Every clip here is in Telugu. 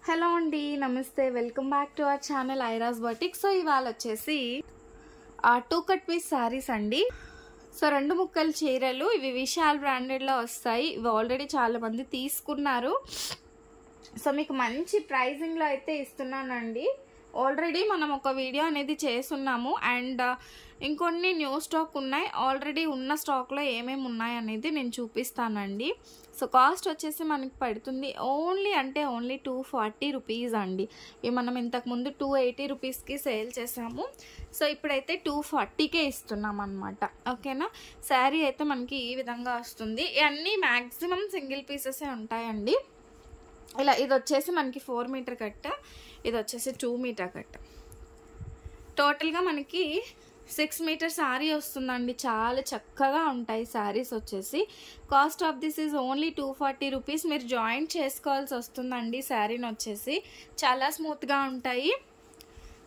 హలో అండి, నమస్తే. Welcome back to our channel ఐరాస్ బొటిక్. సో ఇవాళ వచ్చేసి 2 కట్ పీస్ శారీస్ అండి. సో 2 ముక్కల చీరలు ఇవి విశాల్ బ్రాండెడ్లో వస్తాయి. ఇవి ఆల్రెడీ చాలా మంది తీసుకున్నారు. సో మీకు మంచి ప్రైజింగ్లో అయితే ఇస్తున్నానండి. ఆల్రెడీ మనం ఒక వీడియో అనేది చేస్తున్నాము అండ్ ఇంకొన్ని న్యూ స్టాక్ ఉన్నాయి. ఆల్రెడీ ఉన్న స్టాక్లో ఏమేమి ఉన్నాయి అనేది నేను చూపిస్తానండి. సో కాస్ట్ వచ్చేసి మనకి పడుతుంది ఓన్లీ 240 రూపీస్ అండి. ఇవి మనం ఇంతకుముందు 280 రూపీస్కి సేల్ చేసాము. సో ఇప్పుడైతే 240కే ఇస్తున్నాం అనమాట. ఓకేనా. శారీ అయితే మనకి ఈ విధంగా వస్తుంది. ఇవన్నీ మ్యాక్సిమం సింగిల్ పీసెసే ఉంటాయండి. ఇలా ఇది వచ్చేసి మనకి 4 మీటర్ కట్ట, ఇది వచ్చేసి 2 మీటర్ కట్ట. టోటల్గా మనకి 6 మీటర్ శారీ వస్తుందండి. చాలా చక్కగా ఉంటాయి శారీస్ వచ్చేసి. Cost of this is only 240 rupees. మీరు జాయింట్ చేసుకోవాల్సి వస్తుందండి శారీని వచ్చేసి. చాలా స్మూత్గా ఉంటాయి.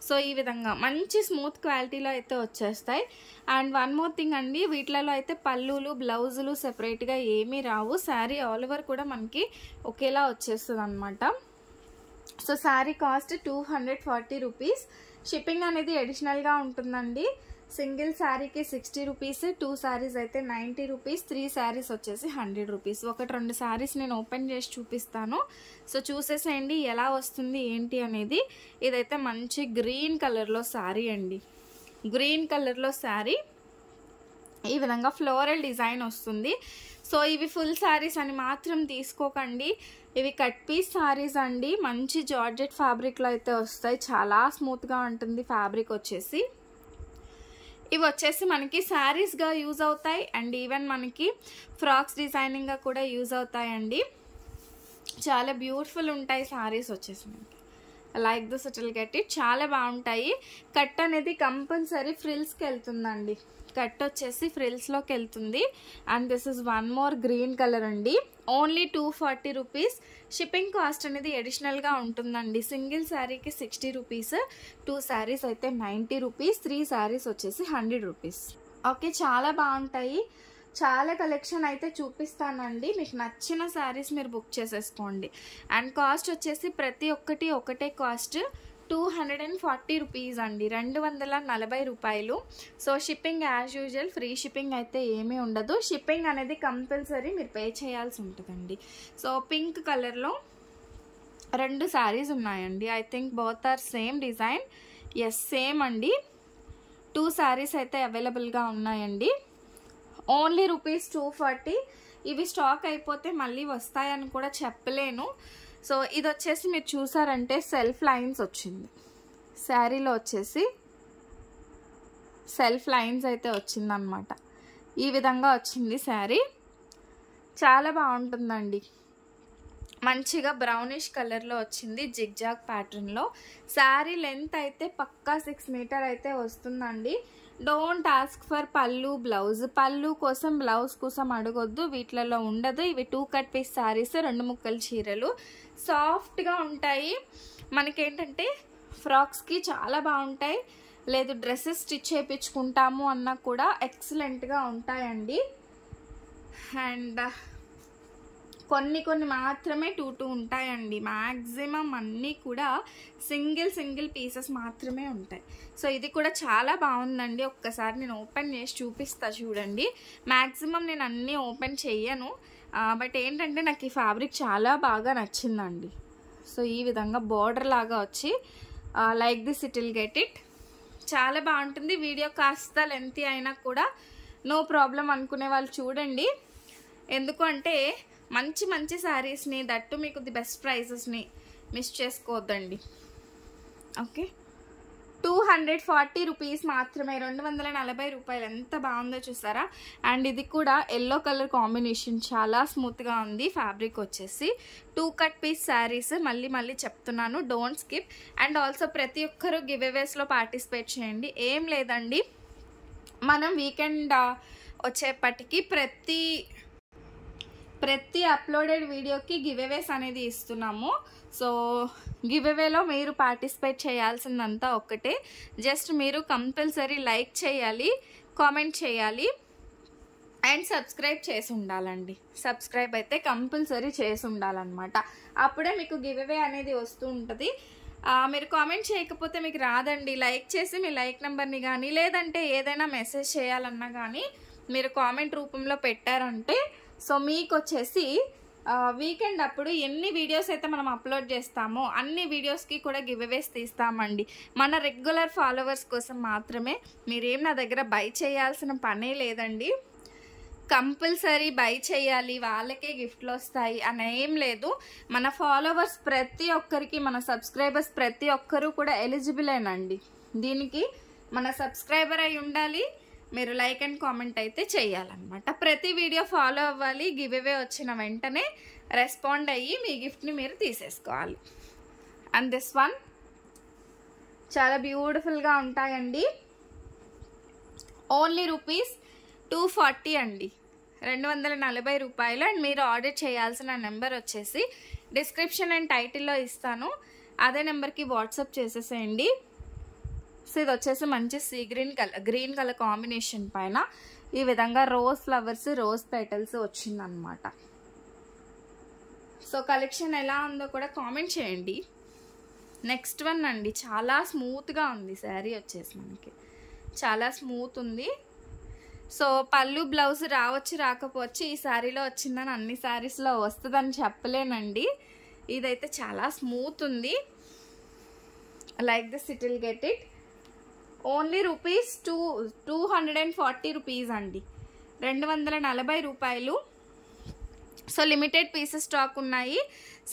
సో ఈ విధంగా మంచి స్మూత్ క్వాలిటీలో అయితే వచ్చేస్తాయి. అండ్ వన్ మోర్ థింగ్ అండి, వీటిలలో అయితే పళ్ళులు బ్లౌజులు సెపరేట్గా ఏమీ రావు. శారీ ఆల్ ఓవర్ కూడా మనకి ఒకేలా వచ్చేస్తుంది అనమాట. So sari cost 240 rupees. Shipping అనేది అడిషనల్గా ఉంటుందండి. సింగిల్ శారీకి 60 రూపీస్, 2 శారీస్ అయితే 90 రూపీస్, 3 శారీస్ వచ్చేసి 100 రూపీస్. 1-2 శారీస్ నేను ఓపెన్ చేసి చూపిస్తాను. సో చూసేసేయండి ఎలా వస్తుంది ఏంటి అనేది. ఇదైతే మంచి గ్రీన్ కలర్లో శారీ అండి. గ్రీన్ కలర్లో శారీ ఈ విధంగా ఫ్లోరల్ డిజైన్ వస్తుంది. సో ఇవి ఫుల్ శారీస్ అని మాత్రం తీసుకోకండి. ఇవి కట్ పీస్ శారీస్ అండి. మంచి జార్జెట్ ఫ్యాబ్రిక్లో అయితే వస్తాయి. చాలా స్మూత్గా ఉంటుంది ఫ్యాబ్రిక్ వచ్చేసి. ఇవి వచ్చేసి మనకి శారీస్గా యూజ్ అవుతాయి అండ్ ఈవెన్ మనకి ఫ్రాక్స్ డిజైనింగ్గా కూడా యూజ్ అవుతాయండి. చాలా బ్యూటిఫుల్ ఉంటాయి శారీస్ వచ్చేసి మనకి. Like this it will get it. చాలా బాగుంటాయి. కట్ అనేది కంపల్సరీ ఫ్రిల్స్కి వెళ్తుందండి. కట్ వచ్చేసి ఫ్రిల్స్లోకి వెళ్తుంది. And this is one more green colour అండి. Only 240 rupees. షిప్పింగ్ కాస్ట్ అనేది అడిషనల్గా ఉంటుందండి. సింగిల్ శారీకి 60 రూపీస్, 2 శారీస్ అయితే 90 రూపీస్, 3 శారీస్ వచ్చేసి 100 రూపీస్. ఓకే, చాలా బాగుంటాయి. చాలా కలెక్షన్ అయితే చూపిస్తానండి. మీకు నచ్చిన శారీస్ మీరు బుక్ చేసేసుకోండి. అండ్ కాస్ట్ వచ్చేసి ప్రతి ఒక్కటి ఒకటే కాస్ట్ 240 రూపీస్ అండి. 240 రూపాయలు. So shipping as usual free shipping అయితే ఏమీ ఉండదు. షిప్పింగ్ అనేది కంపల్సరీ మీరు పే చేయాల్సి ఉంటుందండి. సో పింక్ కలర్లో 2 శారీస్ ఉన్నాయండి. I think both are same design. Yes, same అండి. 2 శారీస్ అయితే అవైలబుల్గా ఉన్నాయండి. ఓన్లీ ₹240. ఇవి స్టాక్ అయిపోతే మళ్ళీ వస్తాయని కూడా చెప్పలేను. సో ఇది వచ్చేసి మీరు చూసారంటే సెల్ఫ్ లైన్స్ వచ్చింది. శారీలో వచ్చేసి సెల్ఫ్ లైన్స్ అయితే వచ్చిందనమాట. ఈ విధంగా వచ్చింది శారీ. చాలా బాగుంటుందండి. మంచిగా బ్రౌనిష్ కలర్లో వచ్చింది జిగ్జాగ్ ప్యాటర్న్లో. శారీ లెంత్ అయితే పక్కా 6 మీటర్ అయితే వస్తుందండి. డోంట్ ఆస్క్ ఫర్ పళ్ళు బ్లౌజ్. పళ్ళు కోసం బ్లౌజ్ కోసం అడగొద్దు, వీటిలలో ఉండదు. ఇవి 2 కట్ పీస్ శారీస్, 2 ముక్కల చీరలు. సాఫ్ట్గా ఉంటాయి. మనకేంటంటే ఫ్రాక్స్కి చాలా బాగుంటాయి. లేదు డ్రెస్సెస్ స్టిచ్ చేయించుకుంటాము అన్నా కూడా ఎక్సలెంట్గా ఉంటాయండి. అండ్ కొన్ని మాత్రమే 2 ఉంటాయండి. మ్యాక్సిమం అన్నీ కూడా సింగిల్ పీసెస్ మాత్రమే ఉంటాయి. సో ఇది కూడా చాలా బాగుందండి. ఒక్కసారి నేను ఓపెన్ చేసి చూపిస్తా చూడండి. మ్యాక్సిమం నేను అన్నీ ఓపెన్ చెయ్యను, బట్ ఏంటంటే నాకు ఈ ఫ్యాబ్రిక్ చాలా బాగా నచ్చిందండి. సో ఈ విధంగా బార్డర్ లాగా వచ్చి like this it will get it. చాలా బాగుంటుంది. వీడియో కాస్త లెంతీ అయినా కూడా నో ప్రాబ్లం అనుకునే వాళ్ళు చూడండి. ఎందుకు అంటే మంచి శారీస్ని, దట్టు మీకు ది బెస్ట్ ప్రైజెస్ని మిస్ చేసుకోవద్దండి. ఓకే, 240 రూపీస్ మాత్రమే. 240 రూపాయలు. ఎంత బాగుందో చూసారా. అండ్ ఇది కూడా ఎల్లో కలర్ కాంబినేషన్. చాలా స్మూత్గా ఉంది ఫ్యాబ్రిక్ వచ్చేసి. 2 కట్ పీస్ శారీస్. మళ్ళీ చెప్తున్నాను, డోంట్ స్కిప్. అండ్ ఆల్సో ప్రతి ఒక్కరూ గివ్ అవేస్లో పార్టిసిపేట్ చేయండి. ఏం లేదండి, మనం వీకెండ్ వచ్చేపటికి ప్రతి అప్లోడెడ్ వీడియోకి గివ్ అవేస్ అనేది ఇస్తున్నాము. సో గివ్ అవేలో మీరు పార్టిసిపేట్ చేయాల్సిందంతా ఒక్కటే. జస్ట్ మీరు కంపల్సరీ లైక్ చేయాలి, కామెంట్ చేయాలి. అండ్ సబ్స్క్రైబ్ చేసి ఉండాలండి. సబ్స్క్రైబ్ అయితే కంపల్సరీ చేసి ఉండాలన్నమాట. అప్పుడే మీకు గివ్ అవే అనేది వస్తూ ఉంటుంది. మీరు కామెంట్ చేయకపోతే మీకు రాదండి. లైక్ చేసి మీ లైక్ నెంబర్ని కానీ లేదంటే ఏదైనా మెసేజ్ చేయాలన్నా కానీ మీరు కామెంట్ రూపంలో పెట్టారంటే సో మీకు వచ్చేసి వీకెండ్ అప్పుడు ఎన్ని వీడియోస్ అయితే మనం అప్లోడ్ చేస్తామో అన్ని వీడియోస్కి కూడా గివ్ అవేస్ తీస్తామండి. మన రెగ్యులర్ ఫాలోవర్స్ కోసం మాత్రమే. మీరేం నా దగ్గర బై చేయాల్సిన పనే లేదండి. కంపల్సరీ బై చేయాలి, వాళ్ళకే గిఫ్ట్లు వస్తాయి అని ఏం లేదు. మన ఫాలోవర్స్ ప్రతి ఒక్కరికి, మన సబ్స్క్రైబర్స్ ప్రతి ఒక్కరూ కూడా ఎలిజిబులేనండి. దీనికి మన సబ్స్క్రైబర్ అయి ఉండాలి, మీరు లైక్ అండ్ కామెంట్ అయితే చేయాలన్నమాట. ప్రతి వీడియో ఫాలో అవ్వాలి, గివ్ అవే వచ్చిన వెంటనే రెస్పాండ్ అయ్యి మీ గిఫ్ట్ని మీరు తీసేసుకోవాలి. అండ్ దిస్ వన్ చాలా బ్యూటిఫుల్గా ఉంటాయండి. ఓన్లీ రూపీస్ 240 అండి, 240 రూపాయలు. అండ్ మీరు ఆర్డర్ చేయాల్సిన నెంబర్ వచ్చేసి డిస్క్రిప్షన్ అండ్ టైటిల్లో ఇస్తాను, అదే నెంబర్కి వాట్సాప్ చేసేసేయండి. సో ఇది వచ్చేసి మంచి సీ గ్రీన్ కలర్ కాంబినేషన్ పైన ఈ విధంగా రోజ్ ఫ్లవర్స్, రోజ్ పెటల్స్ వచ్చిందనమాట. సో కలెక్షన్ ఎలా ఉందో కూడా కామెంట్ చేయండి. నెక్స్ట్ వన్ అండి, చాలా స్మూత్గా ఉంది శారీ వచ్చేసి, మనకి చాలా స్మూత్ ఉంది. సో పళ్ళు బ్లౌజ్ రావచ్చు రాకపోవచ్చు, ఈ శారీలో వచ్చిందని అన్ని శారీస్లో వస్తుందని చెప్పలేనండి. ఇదైతే చాలా స్మూత్ ఉంది. Like this it will get it. Only rupees 240 rupees అండి, 240 రూపాయలు. సో లిమిటెడ్ పీసెస్ స్టాక్ ఉన్నాయి.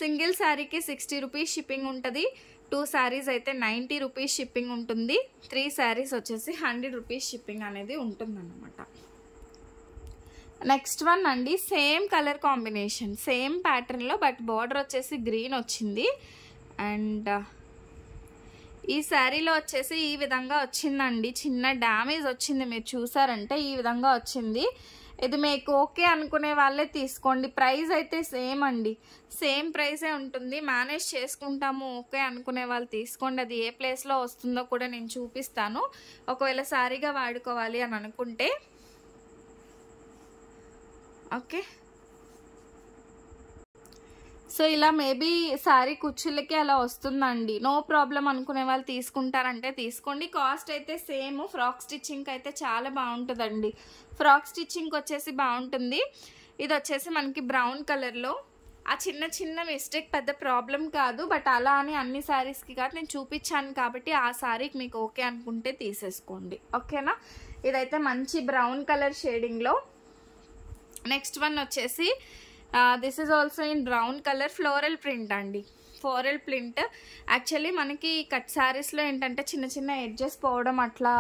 సింగిల్ శారీకి 60 రూపీస్ షిప్పింగ్ ఉంటుంది. 2 శారీస్ అయితే 90 రూపీస్ షిప్పింగ్ ఉంటుంది. 3 శారీస్ వచ్చేసి 100 రూపీస్ షిప్పింగ్ అనేది ఉంటుందన్నమాట. నెక్స్ట్ వన్ అండి, సేమ్ కలర్ కాంబినేషన్, సేమ్ ప్యాటర్న్లో బట్ బార్డర్ వచ్చేసి గ్రీన్ వచ్చింది. అండ్ ఈ శారీలో వచ్చేసి ఈ విధంగా వచ్చిందండి, చిన్న డ్యామేజ్ వచ్చింది, మీరు చూసారంటే ఈ విధంగా వచ్చింది. ఇది మీకు ఓకే అనుకునే వాళ్ళే తీసుకోండి. ప్రైస్ అయితే సేమ్ అండి, సేమ్ ప్రైసే ఉంటుంది. మేనేజ్ చేసుకుంటాము ఓకే అనుకునే వాళ్ళు తీసుకోండి. అది ఏ ప్లేస్లో వస్తుందో కూడా నేను చూపిస్తాను, ఒకవేళ శారీగా వాడుకోవాలి అని అనుకుంటే. ఓకే, సో ఇలా మేబీ శారీ కుచ్చులకి అలా వస్తుందండి, నో ప్రాబ్లం అనుకునే వాళ్ళు తీసుకుంటారంటే తీసుకోండి. కాస్ట్ అయితే సేమ్. ఫ్రాక్ స్టిచ్చింగ్కి అయితే చాలా బాగుంటుందండి. ఫ్రాక్ స్టిచ్చింగ్కి వచ్చేసి బాగుంటుంది. ఇది వచ్చేసి మనకి బ్రౌన్ కలర్లో, ఆ చిన్న చిన్న మిస్టేక్ పెద్ద ప్రాబ్లం కాదు, బట్ అలా అని అన్ని శారీస్కి కాదు, నేను చూపించాను కాబట్టి ఆ శారీకి మీకు ఓకే అనుకుంటే తీసేసుకోండి. ఓకేనా, ఇదైతే మంచి బ్రౌన్ కలర్ షేడింగ్లో. నెక్స్ట్ వన్ వచ్చేసి this is also in brown colour, floral print అండి. ఫ్లోరల్ ప్రింట్ యాక్చువల్లీ మనకి కట్ శారీస్లో ఏంటంటే చిన్న చిన్న ఎడ్జెస్ పోవడం అట్లా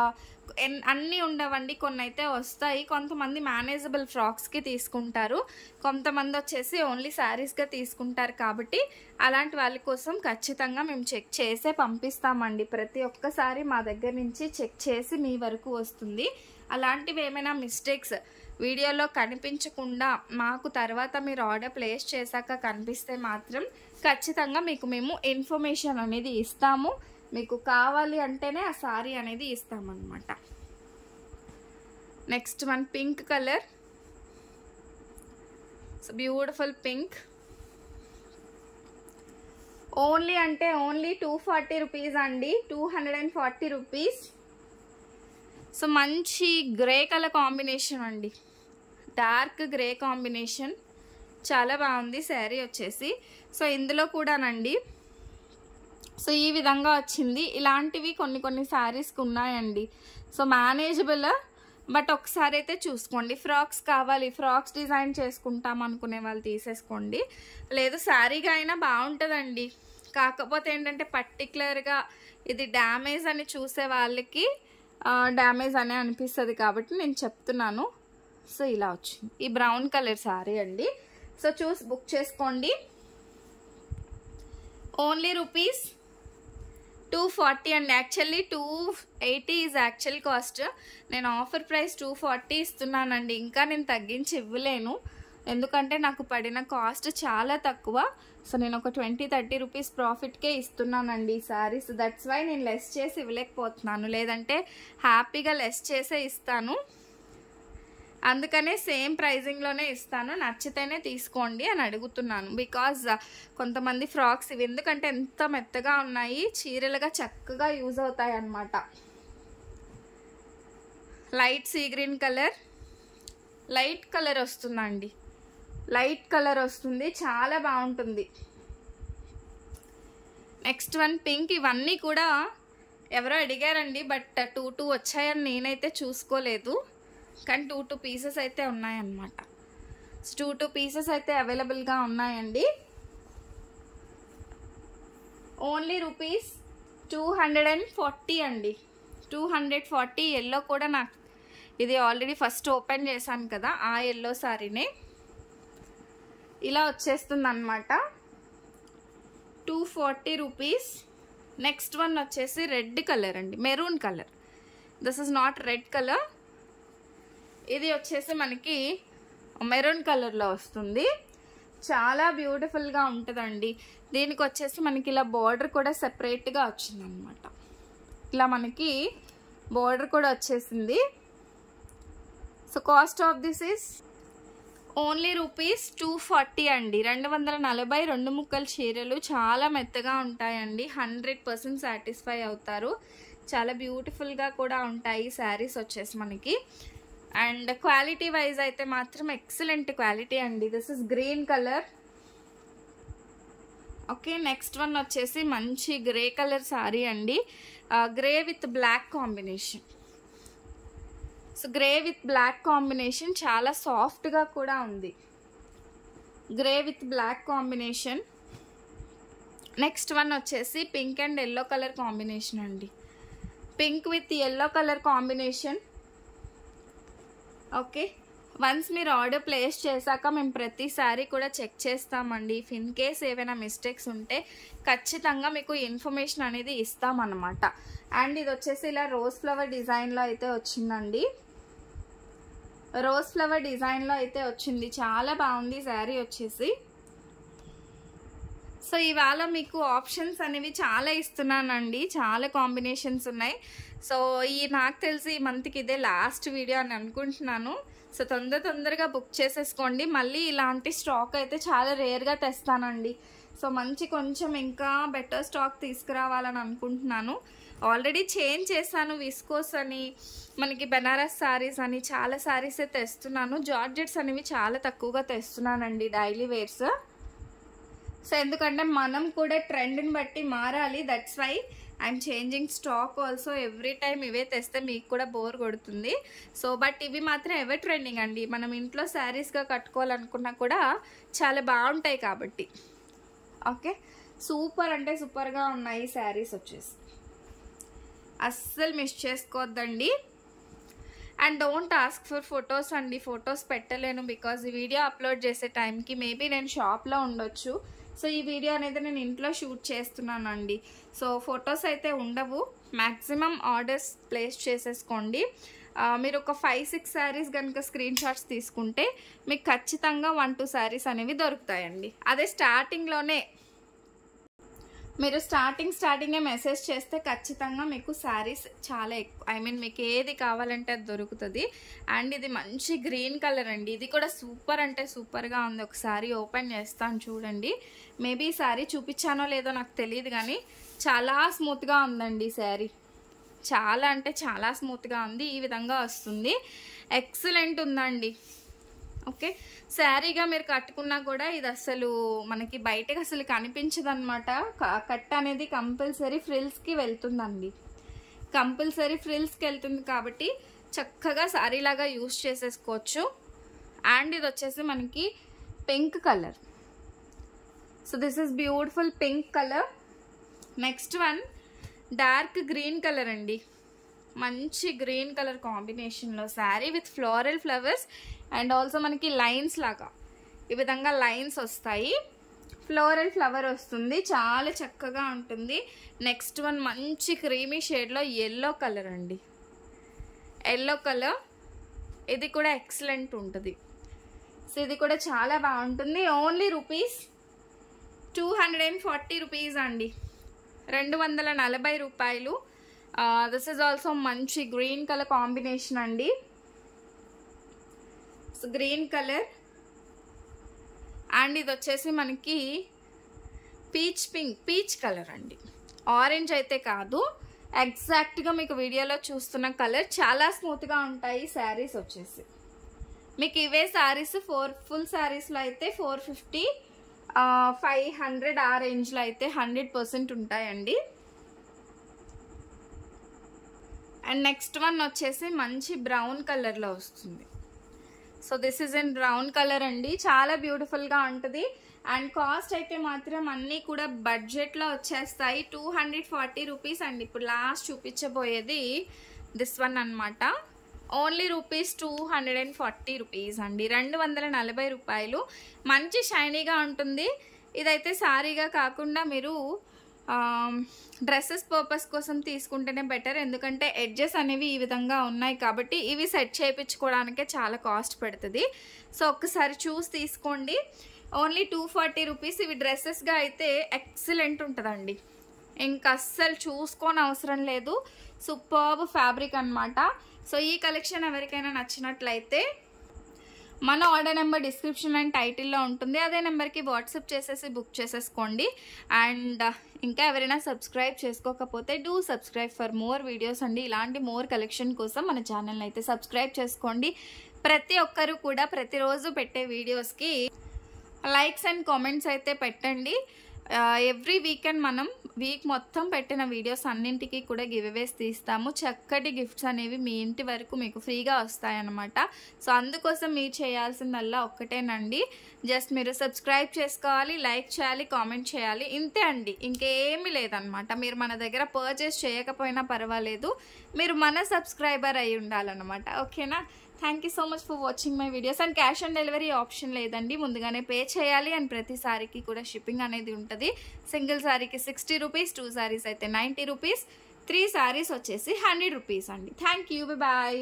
అన్నీ ఉండవండి, కొన్ని అయితే వస్తాయి. కొంతమంది మేనేజబుల్ ఫ్రాక్స్కి తీసుకుంటారు, కొంతమంది వచ్చేసి ఓన్లీ శారీస్గా తీసుకుంటారు. కాబట్టి అలాంటి వాళ్ళ కోసం ఖచ్చితంగా మేము చెక్ చేసే పంపిస్తామండి. ప్రతి ఒక్కసారి మా దగ్గర నుంచి చెక్ చేసి మీ వరకు వస్తుంది. అలాంటివి ఏమైనా మిస్టేక్స్ వీడియోలో కనిపించకుండా మాకు తర్వాత మీరు ఆర్డర్ ప్లేస్ చేశాక కనిపిస్తే మాత్రం ఖచ్చితంగా మీకు మేము ఇన్ఫర్మేషన్ అనేది ఇస్తాము. మీకు కావాలి అంటేనే ఆ సారీ అనేది ఇస్తామన్నమాట. Next one pink colour, so beautiful pink. Only అంటే ఓన్లీ 240 రూపీస్ అండి, 240 రూపీస్. సో మంచి గ్రే కలర్ కాంబినేషన్ అండి, డార్క్ గ్రే కాంబినేషన్, చాలా బాగుంది శారీ వచ్చేసి. సో ఇందులో కూడానండి సో ఈ విధంగా వచ్చింది. ఇలాంటివి కొన్ని కొన్ని శారీస్కి ఉన్నాయండి. సో మేనేజబుల్, బట్ ఒకసారి అయితే చూసుకోండి. ఫ్రాక్స్ కావాలి, ఫ్రాక్స్ డిజైన్ చేసుకుంటాం అనుకునే వాళ్ళు తీసేసుకోండి, లేదు శారీగా అయినా బాగుంటుందండి. కాకపోతే ఏంటంటే పర్టికులర్గా ఇది డ్యామేజ్ అని చూసే వాళ్ళకి డ్యామేజ్ అనే అనిపిస్తుంది కాబట్టి నేను చెప్తున్నాను. సో ఇలా వచ్చింది, ఈ బ్రౌన్ కలర్ శారీ అండి. సో చూసి బుక్ చేసుకోండి. ఓన్లీ రూపీస్ 240 అండి. Actually 280 is actual cost. నేను ఆఫర్ ప్రైస్ 240 ఇస్తున్నానండి. ఇంకా నేను తగ్గించి ఇవ్వలేను, ఎందుకంటే నాకు పడిన కాస్ట్ చాలా తక్కువ. సో నేను ఒక 20-30 రూపీస్ ప్రాఫిట్కే ఇస్తున్నానండి ఈ శారీస్. దట్స్ వై నేను లెస్ చేసి ఇవ్వలేకపోతున్నాను, లేదంటే హ్యాపీగా లెస్ చేసే ఇస్తాను. అందుకనే సేమ్ ప్రైజింగ్లోనే ఇస్తాను, నచ్చితేనే తీసుకోండి అని అడుగుతున్నాను. బికాజ్ కొంతమంది ఫ్రాక్స్ ఇవి ఎందుకంటే ఎంత మెత్తగా ఉన్నాయి, చీరలుగా చక్కగా యూజ్ అవుతాయి అన్నమాట. Light sea green colour, light colour వస్తుందండి, లైట్ కలర్ వస్తుంది, చాలా బాగుంటుంది. Next one pink. ఇవన్నీ కూడా ఎవరో అడిగారండి, బట్ 2 వచ్చాయని నేనైతే చూసుకోలేదు, కానీ 2 పీసెస్ అయితే ఉన్నాయన్నమాట. 2 పీసెస్ అయితే అవైలబుల్గా ఉన్నాయండి. ఓన్లీ రూపీస్ 240 అండి, 240. ఎల్లో కూడా నాకు ఇది ఆల్రెడీ ఫస్ట్ ఓపెన్ చేశాను కదా, ఆ ఎల్లో సారీనే. ఇలా వచ్చేస్తుంది అన్నమాట, 240 రూపీస్. నెక్స్ట్ వన్ వచ్చేసి రెడ్ కలర్ అండి, maroon colour. This is not red colour, ఇది వచ్చేసి మనకి మెరూన్ కలర్లో వస్తుంది. చాలా బ్యూటిఫుల్గా ఉంటుందండి. దీనికి వచ్చేసి మనకి ఇలా బార్డర్ కూడా సెపరేట్గా వచ్చిందనమాట. ఇలా మనకి బార్డర్ కూడా వచ్చేసింది. So cost of this is only rupees 240 అండి. 240 2 ముక్కల చీరలు చాలా మెత్తగా ఉంటాయండి, 100% సాటిస్ఫై అవుతారు. చాలా బ్యూటిఫుల్గా కూడా ఉంటాయి శారీస్ వచ్చేసి మనకి. అండ్ క్వాలిటీ వైజ్ అయితే మాత్రం ఎక్సలెంట్ క్వాలిటీ అండి. This is green colour. Okay, next one వచ్చేసి మంచి గ్రే కలర్ శారీ అండి, grey with black combination. So grey with black combination, చాలా సాఫ్ట్గా కూడా ఉంది, grey with black combination. Next one వచ్చేసి pink and yellow colour combination అండి, pink with yellow colour combination. Okay, once మీరు ఆర్డర్ ప్లేస్ చేశాక మేము ప్రతిసారి కూడా చెక్ చేస్తామండి. ఇఫ్ ఇన్ కేస్ ఏవైనా మిస్టేక్స్ ఉంటే ఖచ్చితంగా మీకు ఇన్ఫర్మేషన్ అనేది ఇస్తామన్నమాట. అండ్ ఇది వచ్చేసి ఇలా రోజ్ ఫ్లవర్ డిజైన్లో అయితే వచ్చిందండి, రోజ్ ఫ్లవర్ డిజైన్లో అయితే వచ్చింది, చాలా బాగుంది శారీ వచ్చేసి. సో ఇవాళ మీకు ఆప్షన్స్ అనేవి చాలా ఇస్తున్నానండి, చాలా కాంబినేషన్స్ ఉన్నాయి. సో నాకు తెలిసి ఈ మంత్కి ఇదే లాస్ట్ వీడియో అని అనుకుంటున్నాను. సో తొందరగా బుక్ చేసేసుకోండి. మళ్ళీ ఇలాంటి స్టాక్ అయితే చాలా రేర్గా తెస్తానండి. సో మంచి కొంచెం ఇంకా బెటర్ స్టాక్ తీసుకురావాలని అనుకుంటున్నాను. ఆల్రెడీ చేంజ్ చేశాను, విస్కోస్ అని, మనకి బెనారస్ శారీస్ అని చాలా శారీస్ తెస్తున్నాను. జార్జెట్స్ అనేవి చాలా తక్కువగా తెస్తున్నానండి, డైలీ వేర్స్. సో ఎందుకంటే మనం కూడా ట్రెండ్ని బట్టి మారాలి, that's why I'm changing stock also. Every time ఇవే తెస్తే మీకు కూడా బోర్ కొడుతుంది. సో బట్ ఇవి మాత్రం ఎవర్ ట్రెండింగ్ అండి, మనం ఇంట్లో శారీస్గా కట్టుకోవాలనుకున్నా కూడా చాలా బాగుంటాయి కాబట్టి. ఓకే, సూపర్ అంటే సూపర్గా ఉన్నాయి శారీస్ వచ్చేసి, అస్సలు మిస్ చేసుకోవద్దండి. And don't ask for photos అండి, ఫొటోస్ పెట్టలేను బికాజ్ ఈ వీడియో అప్లోడ్ చేసే టైంకి మేబీ నేను షాప్లో ఉండొచ్చు. సో ఈ వీడియో అనేది నేను ఇంట్లో షూట్ చేస్తున్నానండి. సో ఫొటోస్ అయితే ఉండవు, మ్యాక్సిమం ఆర్డర్స్ ప్లేస్ చేసేసుకోండి. మీరు ఒక 5-6 శారీస్ కనుక స్క్రీన్ షాట్స్ తీసుకుంటే మీకు ఖచ్చితంగా 1-2 శారీస్ అనేవి దొరుకుతాయండి. అదే స్టార్టింగ్లోనే మీరు స్టార్టింగే మెసేజ్ చేస్తే ఖచ్చితంగా మీకు శారీస్ చాలా ఎక్కువ, ఐ మీన్ మీకు ఏది కావాలంటే అది దొరుకుతుంది. అండ్ ఇది మంచి గ్రీన్ కలర్ అండి, ఇది కూడా సూపర్ అంటే సూపర్గా ఉంది. ఒకసారి ఓపెన్ చేస్తాను చూడండి. మేబీ ఈ శారీ చూపించానో లేదో నాకు తెలియదు, కానీ చాలా స్మూత్గా ఉందండి శారీ, చాలా అంటే చాలా స్మూత్గా ఉంది. ఈ విధంగా వస్తుంది, ఎక్సలెంట్ ఉందండి. ఓకే, శారీగా మీరు కట్టుకున్నా కూడా ఇది అసలు మనకి బయటకు అసలు కనిపించదు అనమాట. కట్ అనేది కంపల్సరీ ఫ్రిల్స్కి వెళ్తుందండి, కంపల్సరీ ఫ్రిల్స్కి వెళ్తుంది కాబట్టి చక్కగా శారీ లాగా యూజ్ చేసేసుకోవచ్చు. అండ్ ఇది వచ్చేసి మనకి pink colour. So this is beautiful pink colour. Next one dark green colour అండి, మంచి గ్రీన్ కలర్ కాంబినేషన్లో sari with floral flowers and also మనకి లైన్స్ లాగా ఈ విధంగా లైన్స్ వస్తాయి, ఫ్లోరల్ ఫ్లవర్ వస్తుంది, చాలా చక్కగా ఉంటుంది. నెక్స్ట్ వన్ మంచి క్రీమీ షేడ్లో ఎల్లో కలర్ అండి, ఎల్లో కలర్, ఇది కూడా ఎక్సలెంట్ ఉంటుంది. సో ఇది కూడా చాలా బాగుంటుంది. ఓన్లీ రూపీస్ 240 రూపీస్ అండి, 240 రూపాయలు. దిస్ ఈజ్ ఆల్సో మంచి గ్రీన్ కలర్ కాంబినేషన్ అండి. సో గ్రీన్ కలర్ అండ్ ఇది వచ్చేసి మనకి పీచ్ కలర్ అండి, ఆరెంజ్ అయితే కాదు. ఎగ్జాక్ట్గా మీకు వీడియోలో చూస్తున్న కలర్. చాలా స్మూత్గా ఉంటాయి శారీస్ వచ్చేసి. మీకు ఇవే శారీస్ ఫుల్ శారీస్లో అయితే 450 500 ఆ రేంజ్లో అయితే 100% ఉంటాయండి. అండ్ నెక్స్ట్ వన్ వచ్చేసి మంచి బ్రౌన్ కలర్లో వస్తుంది. So this is in brown colour అండి. చాలా బ్యూటిఫుల్గా ఉంటుంది. అండ్ కాస్ట్ అయితే మాత్రం అన్నీ కూడా బడ్జెట్లో వచ్చేస్తాయి. 240 రూపీస్ అండి. ఇప్పుడు లాస్ట్ చూపించబోయేది దిస్ వన్ అనమాట. ఓన్లీ రూపీస్ 240 రూపీస్ అండి, 240 రూపాయలు. మంచి షైనీగా ఉంటుంది. ఇదైతే సారీగా కాకుండా మీరు డ్రెస్సెస్ పర్పస్ కోసం తీసుకుంటేనే బెటర్. ఎందుకంటే ఎడ్జెస్ అనేవి ఈ విధంగా ఉన్నాయి కాబట్టి ఇవి సెట్ చేయించుకోవడానికే చాలా కాస్ట్ పడుతుంది. సో ఒక్కసారి చూసి తీసుకోండి. Only 240 rupees. ఇవి డ్రెస్సెస్గా అయితే ఎక్సలెంట్ ఉంటుందండి, ఇంకా అస్సలు చూసుకోని అవసరం లేదు. సూపర్బ్ ఫ్యాబ్రిక్ అనమాట. సో ఈ కలెక్షన్ ఎవరికైనా నచ్చినట్లయితే మన ఆర్డర్ నెంబర్ డిస్క్రిప్షన్ అండ్ టైటిల్లో ఉంటుంది. అదే నెంబర్కి వాట్సాప్ చేసేసి బుక్ చేసేసుకోండి. అండ్ ఇంకా ఎవరైనా సబ్స్క్రైబ్ చేసుకోకపోతే do subscribe for more videos అండి. ఇలాంటి మోర్ కలెక్షన్ కోసం మన ఛానల్ని అయితే సబ్స్క్రైబ్ చేసుకోండి. ప్రతి ఒక్కరు కూడా ప్రతిరోజు పెట్టే వీడియోస్కి లైక్స్ అండ్ కామెంట్స్ అయితే పెట్టండి. ఎవ్రీ వీకెండ్ మనం వీక్ మొత్తం పెట్టిన వీడియోస్ అన్నింటికి కూడా గివ్ అవేస్ తీస్తాము. చక్కటి గిఫ్ట్స్ అనేవి మీ ఇంటి వరకు మీకు ఫ్రీగా వస్తాయన్నమాట. సో అందుకోసం మీరు చేయాల్సిందల్లా ఒక్కటేనండి, జస్ట్ మీరు సబ్స్క్రైబ్ చేసుకోవాలి, లైక్ చేయాలి, కామెంట్ చేయాలి, ఇంతే అండి, ఇంకేమీ లేదనమాట. మీరు మన దగ్గర పర్చేస్ చేయకపోయినా పర్వాలేదు, మీరు మన సబ్స్క్రైబర్ అయి ఉండాలన్నమాట. ఓకేనా? Thank you so much for watching my videos. And cash on delivery option లేదండి, ముందుగానే పే చేయాలి. అండ్ ప్రతి సారీకి కూడా షిప్పింగ్ అనేది ఉంటుంది. సింగిల్ సారీకి 60 రూపీస్, 2 సారీస్ అయితే 90 రూపీస్, 3 సారీస్ వచ్చేసి 100 రూపీస్ అండి. Thank you, bye.